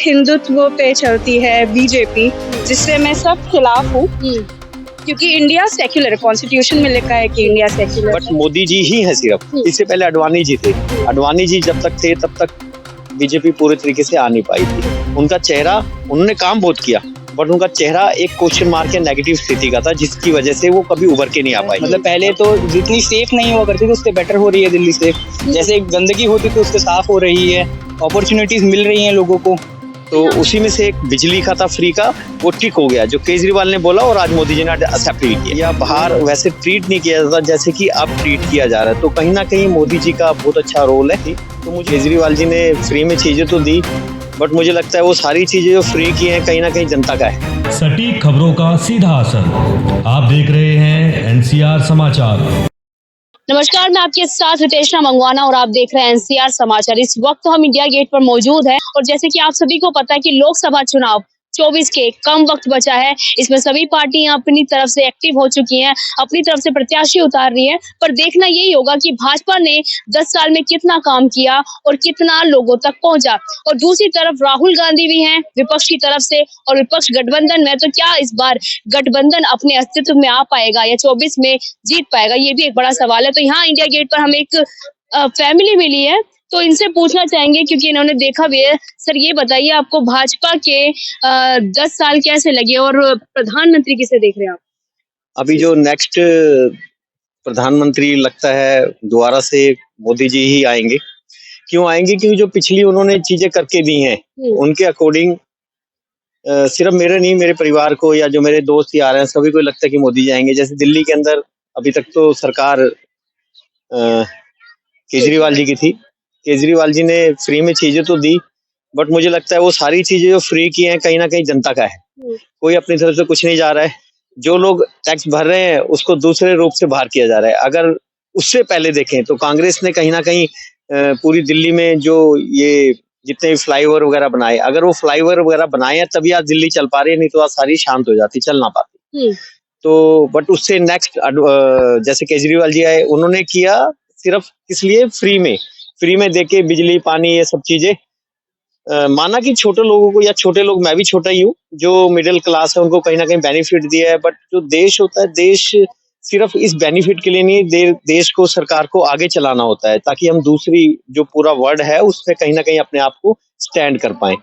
हिंदुत्व पे चलती है बीजेपी, जिससे मैं सब खिलाफ हूँ, क्योंकि इंडिया सेक्युलर, कॉन्स्टिट्यूशन में लिखा है कि India secular. But Modi ji ही है सिर्फ, इससे पहले अडवाणी जी थे। अडवाणी जी जब तक थे तब तक बीजेपी पूरे तरीके से आ नहीं पाई थी। उनका चेहरा, उन्होंने काम बहुत किया, बट उनका चेहरा एक क्वेश्चन मार्क या नेगेटिव स्थिति का था, जिसकी वजह से वो कभी उभर के नहीं आ पाई। मतलब पहले तो जितनी सेफ नहीं हुआ करती थी उससे बेटर हो रही है दिल्ली सेफ। जैसे गंदगी होती थी उससे साफ हो रही है, अपॉर्चुनिटीज मिल रही हैं लोगों को। तो उसी में से एक बिजली का था फ्री का, वो ठीक हो गया जो केजरीवाल ने बोला और आज मोदी जी ने एक्सेप्ट भी किया। या बाहर वैसे ट्रीट नहीं किया जाता जैसे कि अब ट्रीट किया जा रहा है, तो कहीं ना कहीं मोदी जी का बहुत अच्छा रोल है। तो मुझे केजरीवाल जी ने फ्री में चीजें तो दी, बट मुझे लगता है वो सारी चीजें जो फ्री की हैं कहीं ना कहीं जनता का है। सटीक खबरों का सीधा असर। आप देख रहे हैं एनसीआर समाचार। नमस्कार, मैं आपके साथ रितेशना मंगवाना और आप देख रहे हैं एनसीआर समाचार। इस वक्त हम इंडिया गेट पर मौजूद हैं और जैसे कि आप सभी को पता है कि लोकसभा चुनाव 24 के कम वक्त बचा है। इसमें सभी पार्टियां अपनी तरफ से एक्टिव हो चुकी हैं, अपनी तरफ से प्रत्याशी उतार रही हैं, पर देखना यही होगा कि भाजपा ने 10 साल में कितना काम किया और कितना लोगों तक पहुंचा। और दूसरी तरफ राहुल गांधी भी हैं विपक्ष की तरफ से, और विपक्ष गठबंधन में, तो क्या इस बार गठबंधन अपने अस्तित्व में आ पाएगा या 24 में जीत पाएगा, ये भी एक बड़ा सवाल है। तो यहाँ इंडिया गेट पर हम एक फैमिली मिली है, तो इनसे पूछना चाहेंगे क्योंकि इन्होंने देखा भी है। सर, ये बताइए आपको भाजपा के 10 साल कैसे लगे और प्रधानमंत्री किसे देख रहे हैं आप? अभी जो नेक्स्ट प्रधानमंत्री लगता है दोबारा से मोदी जी ही आएंगे। क्यों आएंगे? क्योंकि जो पिछली उन्होंने चीजें करके दी हैं उनके अकॉर्डिंग सिर्फ मेरे नहीं, मेरे परिवार को या जो मेरे दोस्त यार हैं सभी को लगता है कि मोदी जी आएंगे। जैसे दिल्ली के अंदर अभी तक तो सरकार केजरीवाल जी की थी। केजरीवाल जी ने फ्री में चीजें तो दी, बट मुझे लगता है वो सारी चीजें जो फ्री की हैं कहीं ना कहीं जनता का है। कोई अपनी तरफ से कुछ नहीं जा रहा है। जो लोग टैक्स भर रहे हैं उसको दूसरे रूप से बाहर किया जा रहा है। अगर उससे पहले देखें तो कांग्रेस ने कहीं ना कहीं पूरी दिल्ली में जो ये जितने भी फ्लाईओवर वगैरह बनाए, अगर वो फ्लाईओवर वगैरह बनाए हैं तभी आज दिल्ली चल पा रही है, नहीं तो आज सारी शांत हो जाती, चल ना पाती। तो बट उससे नेक्स्ट जैसे केजरीवाल जी आए, उन्होंने किया सिर्फ इसलिए फ्री में देके बिजली पानी ये सब चीजें, माना कि छोटे लोगों को, या छोटे लोग, मैं भी छोटा ही हूँ, जो मिडिल क्लास है उनको कहीं ना कहीं बेनिफिट दिया है। बट जो देश होता है, देश सिर्फ इस बेनिफिट के लिए नहीं, देश को, सरकार को आगे चलाना होता है ताकि हम दूसरी जो पूरा वर्ल्ड है उसमें कहीं ना कहीं अपने आप को स्टैंड कर पाए।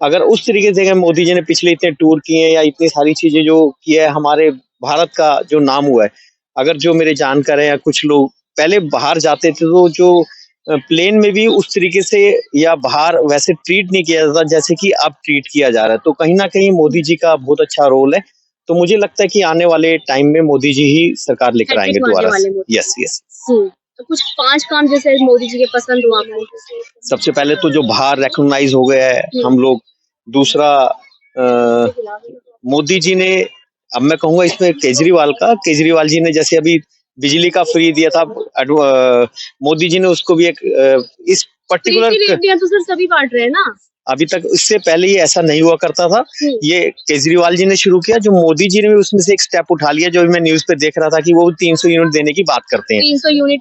अगर उस तरीके से मोदी जी ने पिछले इतने टूर किए या इतनी सारी चीजें जो किया है, हमारे भारत का जो नाम हुआ है, अगर जो मेरे जानकार हैं या कुछ लोग पहले बाहर जाते थे तो जो प्लेन में भी उस तरीके से या बाहर वैसे ट्रीट नहीं किया जाता जैसे कि अब ट्रीट किया जा रहा है, तो कहीं ना कहीं मोदी जी का बहुत अच्छा रोल है। तो मुझे लगता है कि आने वाले टाइम में मोदी जी ही सरकार लेकर आएंगे दोबारा से। यस। तो कुछ 5 काम जैसे मोदी जी के पसंद हुआ आपको? सबसे पहले तो जो बाहर रिकॉग्नाइज हो गया है हम लोग। दूसरा, मोदी जी ने, अब मैं कहूंगा इसमें केजरीवाल जी ने जैसे अभी बिजली का फ्री दिया था, मोदी जी ने उसको भी एक इस पर्टिकुलर तो सर सभी बांट रहे हैं ना। अभी तक इससे पहले ये ऐसा नहीं हुआ करता था। ये केजरीवाल जी ने शुरू किया, जो मोदी जी ने भी उसमें से एक स्टेप उठा लिया। जो मैं न्यूज पे देख रहा था कि वो 300 यूनिट देने की बात करते हैं, 300 यूनिट,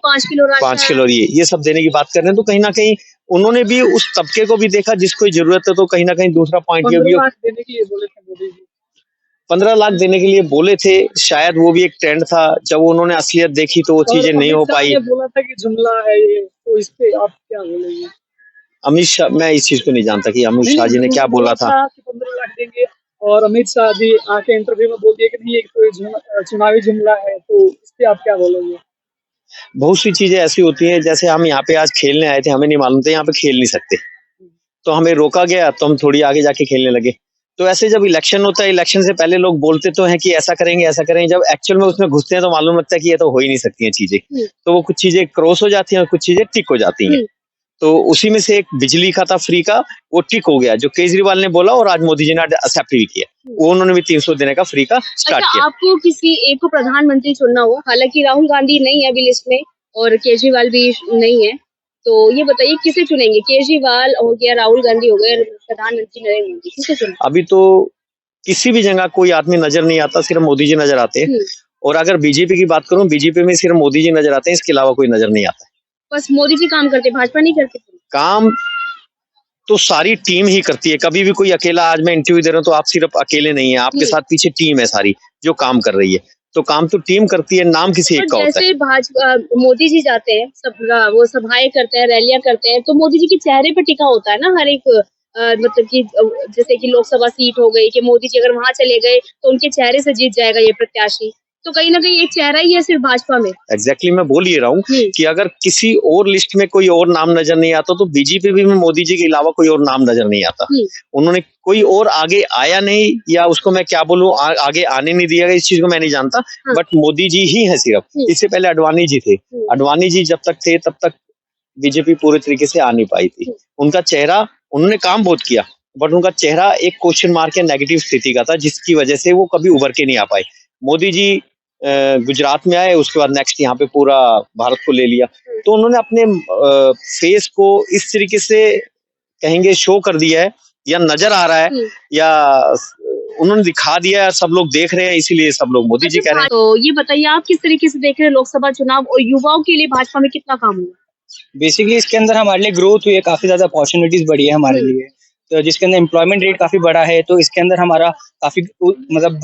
5 किलो ये सब देने की बात कर रहे हैं। तो कहीं ना कहीं उन्होंने भी उस तबके को भी देखा जिसको जरूरत है। तो कहीं ना कहीं दूसरा पॉइंट ये भी 15 लाख देने के लिए बोले थे, शायद वो भी एक ट्रेंड था। जब उन्होंने असलियत देखी तो वो चीजें नहीं हो पाई। बोला था कि जुमला है ये, तो इस पे आप क्या बोलेंगे? अमित शाह, मैं इस चीज को नहीं जानता कि अमित शाह जी ने क्या बोला था। 15 लाख देंगे, और अमित शाह जी आके इंटरव्यू में बोल दिए कि नहीं, एक तो चुनावी जुमला है, तो इस पे आप क्या बोलेंगे? बहुत सी चीजें ऐसी होती हैं, जैसे हम यहाँ पे आज खेलने आए थे, हमें नहीं मालूम था यहाँ पे खेल नहीं सकते, तो हमें रोका गया, तो हम थोड़ी आगे जाके खेलने लगे। तो ऐसे जब इलेक्शन होता है, इलेक्शन से पहले लोग बोलते तो हैं कि ऐसा करेंगे ऐसा करेंगे, जब एक्चुअल में उसमें घुसते हैं तो मालूम लगता है कि ये तो हो ही नहीं सकती हैं चीजें। तो वो कुछ चीजें क्रॉस हो जाती हैं और कुछ चीजें टिक हो जाती हैं। तो उसी में से एक बिजली का था फ्री का, वो टिक हो गया जो केजरीवाल ने बोला और आज मोदी जी ने एक्सेप्ट भी किया। वो उन्होंने भी 300 देने का फ्री का स्टार्ट किया। आपको किसी एक को प्रधानमंत्री चुनना हो, हालांकि राहुल गांधी नहीं है अभी लिस्ट में और केजरीवाल भी नहीं है, तो ये बताइए किसे चुनेंगे? केजरीवाल हो गया, राहुल गांधी हो गए, प्रधानमंत्री नरेंद्र मोदी, किसे चुनेंगे? अभी तो किसी भी जगह कोई आदमी नजर नहीं आता, सिर्फ मोदी जी नजर आते हैं। और अगर बीजेपी की बात करूं, बीजेपी में सिर्फ मोदी जी नजर आते हैं, इसके अलावा कोई नजर नहीं आता। बस मोदी जी काम करते, भाजपा नहीं करते? काम तो सारी टीम ही करती है। कभी भी कोई अकेला, आज मैं इंटरव्यू दे रहा हूँ तो आप सिर्फ अकेले नहीं है, आपके साथ पीछे टीम है सारी जो काम कर रही है। तो काम तो टीम करती है, नाम किसी एक का होता है। जैसे भाजपा मोदी जी जाते हैं, सब वो सभाएं करते हैं, रैलियां करते हैं, तो मोदी जी के चेहरे पर टिका होता है ना हर एक मतलब कि जैसे कि लोकसभा सीट हो गई कि मोदी जी अगर वहां चले गए तो उनके चेहरे से जीत जाएगा ये प्रत्याशी। तो कहीं ना कहीं एक चेहरा ही है सिर्फ भाजपा में। एग्जैक्टली मैं बोल ही रहा हूँ कि अगर किसी और लिस्ट में कोई और नाम नजर नहीं आता तो बीजेपी भी में मोदी जी के अलावा कोई और नाम नजर नहीं आता। उन्होंने कोई और आगे आया नहीं, या उसको मैं क्या बोलूं, आगे आने नहीं दिया गया, इस चीज को मैं नहीं जानता। बट मोदी जी ही है सिर्फ। इससे पहले अडवाणी जी थे। अडवाणी जी जब तक थे तब तक बीजेपी पूरे तरीके से आ नहीं पाई थी। उनका चेहरा, उन्होंने काम बहुत किया बट उनका चेहरा एक क्वेश्चन मार्क या नेगेटिव स्थिति का था, जिसकी वजह से वो कभी उभर के नहीं आ पाए। मोदी जी गुजरात में आए, उसके बाद नेक्स्ट यहाँ पे पूरा भारत को ले लिया। तो उन्होंने अपने फेस को इस तरीके से कहेंगे शो कर दिया है, या नजर आ रहा है, या उन्होंने दिखा दिया है, सब लोग देख रहे हैं, इसीलिए सब लोग मोदी जी कह रहे हैं। तो ये बताइए आप किस तरीके से देख रहे हैं लोकसभा चुनाव और युवाओं के लिए भाजपा में कितना काम हुआ? बेसिकली इसके अंदर हमारे लिए ग्रोथ हुई है, काफी ज्यादा अपॉर्चुनिटीज बढ़ी है हमारे लिए, तो जिसके अंदर एम्प्लॉयमेंट रेट काफी बढ़ा है। तो इसके अंदर हमारा काफी मतलब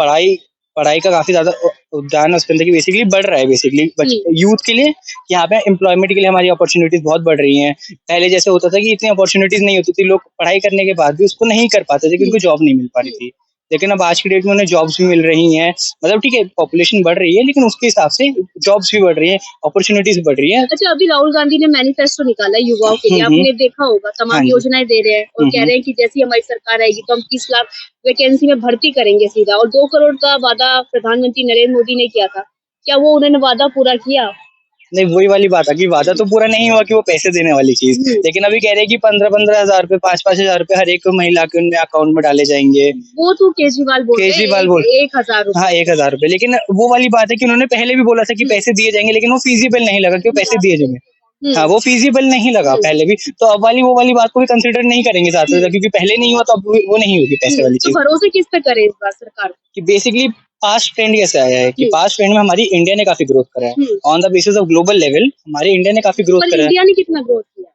पढ़ाई का काफी ज्यादा उद्यान है उसके अंदर, की बेसिकली बढ़ रहा है। बेसिकली यूथ के लिए यहाँ पे एम्प्लॉयमेंट के लिए हमारी अपॉर्चुनिटीज बहुत बढ़ रही हैं। पहले जैसे होता था कि इतनी अपॉर्चुनिटीज नहीं होती थी, लोग पढ़ाई करने के बाद भी उसको नहीं कर पाते थे क्योंकि उनको जॉब नहीं मिल पा रही थी। लेकिन अब आज की डेट में उन्हें जॉब्स भी मिल रही हैं। मतलब ठीक है, पॉपुलेशन बढ़ रही है लेकिन उसके हिसाब से जॉब्स भी बढ़ रही हैं, अपॉर्चुनिटीज बढ़ रही हैं। अच्छा, अभी राहुल गांधी ने मैनिफेस्टो निकाला है युवाओं के लिए, आपने देखा होगा, तमाम योजनाएं दे रहे हैं और कह रहे हैं कि जैसी हमारी सरकार आएगी तो हम 30 लाख वैकेंसी में भर्ती करेंगे सीधा। और 2 करोड़ का वादा प्रधानमंत्री नरेंद्र मोदी ने किया था, क्या वो उन्होंने वादा पूरा किया? नहीं, वही वाली बात है कि वादा तो पूरा नहीं हुआ कि वो पैसे देने वाली चीज, लेकिन अभी कह रहे हैं कि 15-15 हजार रुपए, 5-5 हजार रुपए हर एक महिला के उनमें अकाउंट में डाले जाएंगे। वो तो केजरीवाल बोल 1,000 रुपए। हाँ, 1,000 रुपए। लेकिन वो वाली बात है कि उन्होंने पहले भी बोला था कि पैसे दिए जाएंगे, लेकिन वो फीजिबल नहीं लगा कि वो पैसे दिए जाएंगे। हाँ, वो फीजिबल नहीं लगा पहले भी। तो अब वो वाली बात को भी कंसिडर नहीं करेंगे ज्यादा, क्योंकि पहले नहीं हुआ तो अब वो नहीं होगी पैसे वाली चीज। तो भरोसे किस पे करे इस बार सरकार? कि बेसिकली पास्ट ट्रेंड कैसे आया है कि पास्ट ट्रेंड में हमारी इंडिया ने काफी ग्रोथ करा है। On the basis of global level हमारी इंडिया ने काफी ग्रोथ करा है। इंडिया ने कितना ग्रोथ किया?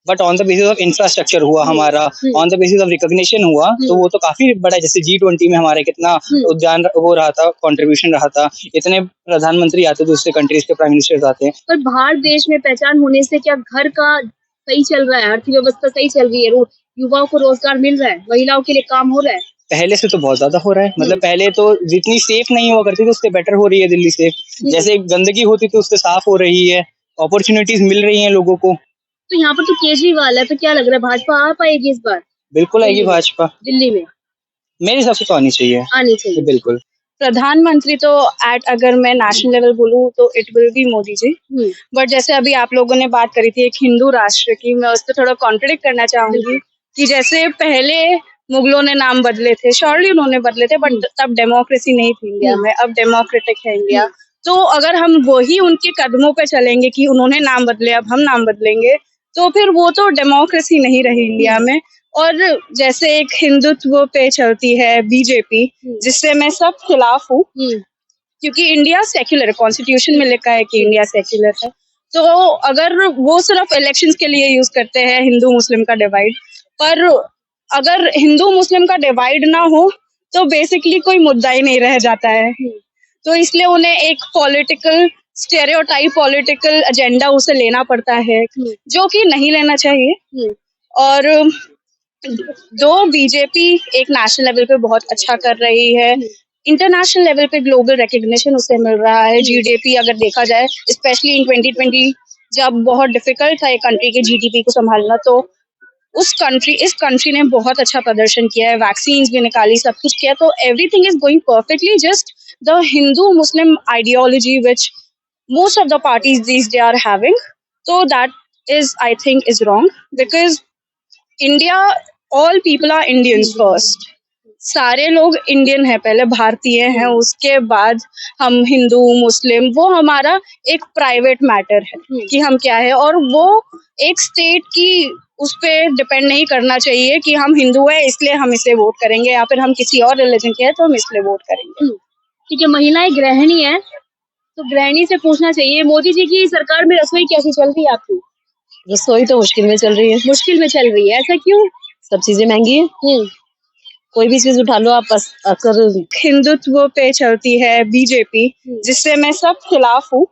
But on the basis of infrastructure हुआ हमारा, on the basis of recognition हुआ, तो वो तो काफी बड़ा है। जैसे G20 में हमारे कितना उद्यान वो रहा था, कंट्रीब्यूशन रहा था। इतने प्रधानमंत्री आते थे, दूसरे कंट्रीज के प्राइम मिनिस्टर्स आते हैं। पर बाहर देश में पहचान होने से क्या घर का सही चल रहा है, अर्थव्यवस्था सही चल रही है, युवाओं को रोजगार मिल रहा है, महिलाओं के लिए काम हो रहा है? पहले से तो बहुत ज्यादा हो रहा है। मतलब पहले तो जितनी सेफ नहीं हुआ करती थी उससे बेटर हो रही है दिल्ली सेफ। जैसे गंदगी होती थी उससे साफ हो रही है, अपॉर्चुनिटीज मिल रही हैं लोगों को। तो यहाँ पर तो केजरीवाल है, तो क्या लग रहा है भाजपा आ पाएगी इस बार? बिल्कुल आएगी भाजपा दिल्ली में। मेरे हिसाब से तो आनी चाहिए। बिल्कुल। प्रधानमंत्री तो अगर मैं नेशनल लेवल बोलूँ तो it will be Modi ji. But जैसे अभी आप लोगों ने बात करी थी एक हिंदू राष्ट्र की, मैं उस पर थोड़ा कॉन्ट्रडिक्ट करना चाहूंगी कि जैसे पहले मुगलों ने नाम बदले थे, श्योरली उन्होंने बदले थे, बट तब डेमोक्रेसी नहीं थी इंडिया में, अब डेमोक्रेटिक है इंडिया। तो अगर हम वही उनके कदमों पे चलेंगे कि उन्होंने नाम बदले अब हम नाम बदलेंगे, तो फिर वो तो डेमोक्रेसी नहीं रही इंडिया में। और जैसे एक हिंदुत्व पे चलती है बीजेपी, जिससे मैं सब खिलाफ हूँ, क्योंकि इंडिया सेक्युलर, कॉन्स्टिट्यूशन में लिखा है कि इंडिया सेक्युलर है। तो अगर वो सिर्फ इलेक्शंस के लिए यूज करते हैं हिंदू मुस्लिम का डिवाइड, पर अगर हिंदू मुस्लिम का डिवाइड ना हो तो बेसिकली कोई मुद्दा ही नहीं रह जाता है। तो इसलिए उन्हें एक पॉलिटिकल स्टेरियोटाइप, पॉलिटिकल एजेंडा उसे लेना पड़ता है, जो कि नहीं लेना चाहिए। और दो बीजेपी एक नेशनल लेवल पे बहुत अच्छा कर रही है, इंटरनेशनल लेवल पे ग्लोबल रिकग्निशन उसे मिल रहा है। जीडीपी अगर देखा जाए, स्पेशली इन 2020 जब बहुत डिफिकल्ट था एक कंट्री के जीडीपी को संभालना, तो इस कंट्री ने बहुत अच्छा प्रदर्शन किया है, वैक्सीन भी निकाली, सब कुछ किया, तो everything is going perfectly. Just the Hindu Muslim ideology which most of the parties these days are having, so that is, I think, is wrong, because India, all people are Indians first. सारे लोग Indian है, पहले भारतीय हैं, उसके बाद हम हिंदू मुस्लिम, वो हमारा एक प्राइवेट मैटर है कि हम क्या है, और वो एक स्टेट की उस पर डिपेंड नहीं करना चाहिए कि हम हिंदू है इसलिए हम इसे वोट करेंगे, या फिर हम किसी और रिलीजन के हैं तो हम इसलिए वोट करेंगे। ठीक है, महिलाएं गृहिणी है तो गृहिणी से पूछना चाहिए, मोदी जी की सरकार में रसोई कैसी चल रही है आपकी? रसोई तो मुश्किल में चल रही है, मुश्किल में चल रही है, ऐसा क्यों? सब चीजें महंगी है। कोई भी चीज उठा लो आप, अक्सर हिंदुत्व पे चलती है बीजेपी, जिससे मैं सब खिलाफ हूँ,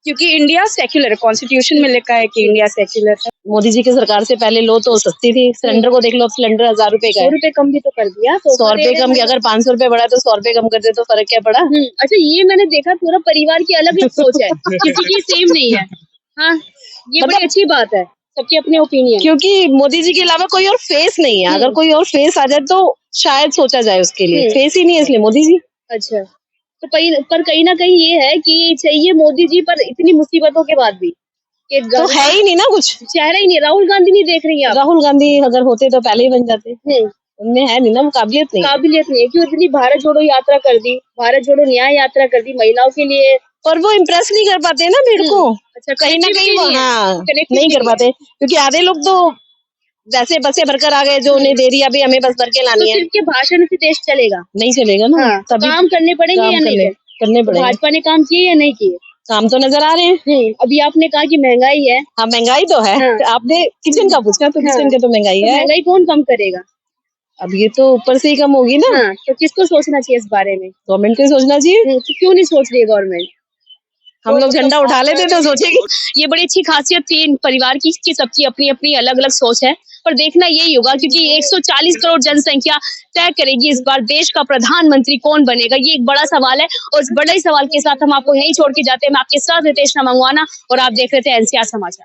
क्योंकि इंडिया सेक्युलर है, कॉन्स्टिट्यूशन में लिखा है कि इंडिया सेक्युलर है। मोदी जी की सरकार से पहले लो तो सस्ती थी, सिलेंडर को देख लो, अब सिलेंडर 1000 रुपए का 100 है। रुपए कम भी तो कर दिया, तो 100 रुपए कम कि अगर 500 रुपए बढ़ा तो 100 रुपए कम कर दे तो फर्क क्या पड़ा। अच्छा, ये मैंने देखा पूरा परिवार की अलग अलग सोच है, किसी की सेम नहीं है। हाँ, ये बड़ी अच्छी बात है, सबके अपने ओपिनियन। क्योंकि मोदी जी के अलावा कोई और फेस नहीं है, अगर कोई और फेस आ जाए तो शायद सोचा जाए उसके लिए, फेस ही नहीं है इसलिए मोदी जी। अच्छा, तो कहीं ना कहीं ये है कि चाहिए मोदी जी, पर इतनी मुसीबतों के बाद भी कि तो है ही नहीं ना कुछ, चेहरा ही नहीं। राहुल गांधी नहीं देख रही आप? राहुल गांधी अगर होते तो पहले ही बन जाते, उनमें है नहीं ना, वो काबिलियत नहीं। काबिलियत नहीं है। क्यों इतनी भारत जोड़ो यात्रा कर दी, भारत जोड़ो न्याय यात्रा कर दी महिलाओं के लिए, पर वो इम्प्रेस नहीं कर पाते ना भीड़ को। अच्छा, कहीं ना कहीं वो हाँ connectivity नहीं कर पाते, क्योंकि आधे लोग तो वैसे बसें भरकर आ गए जो उन्हें दे रही है, अभी हमें बस भर के तो लानी है। सिर्फ के भाषण से देश चलेगा? नहीं चलेगा ना, तभी काम करने पड़ेंगे या नहीं करने पड़ेंगे। भाजपा ने काम किए या नहीं किए? काम तो नजर आ रहे हैं। अभी आपने कहा कि महंगाई है। हाँ महंगाई तो है, आपने किचन का पूछा तो किचन के तो महंगाई है। महंगाई कौन कम करेगा? अब ये तो ऊपर से ही कम होगी ना। तो किसको सोचना चाहिए इस बारे में? गवर्नमेंट को ही सोचना चाहिए। तो क्यों नहीं सोच रही गवर्नमेंट? हम लोग झंडा उठा लेते तो सोचेंगे। ये बड़ी अच्छी खासियत थी इन परिवार की कि सबकी अपनी अपनी अलग अलग सोच है, पर देखना यही होगा क्योंकि 140 करोड़ जनसंख्या तय करेगी इस बार देश का प्रधानमंत्री कौन बनेगा। ये एक बड़ा सवाल है और इस बड़े सवाल के साथ हम आपको यहीं छोड़ के जाते हैं। मैं आपके साथ रितेश मंगवाना और आप देख रहे थे एनसीआर समाचार।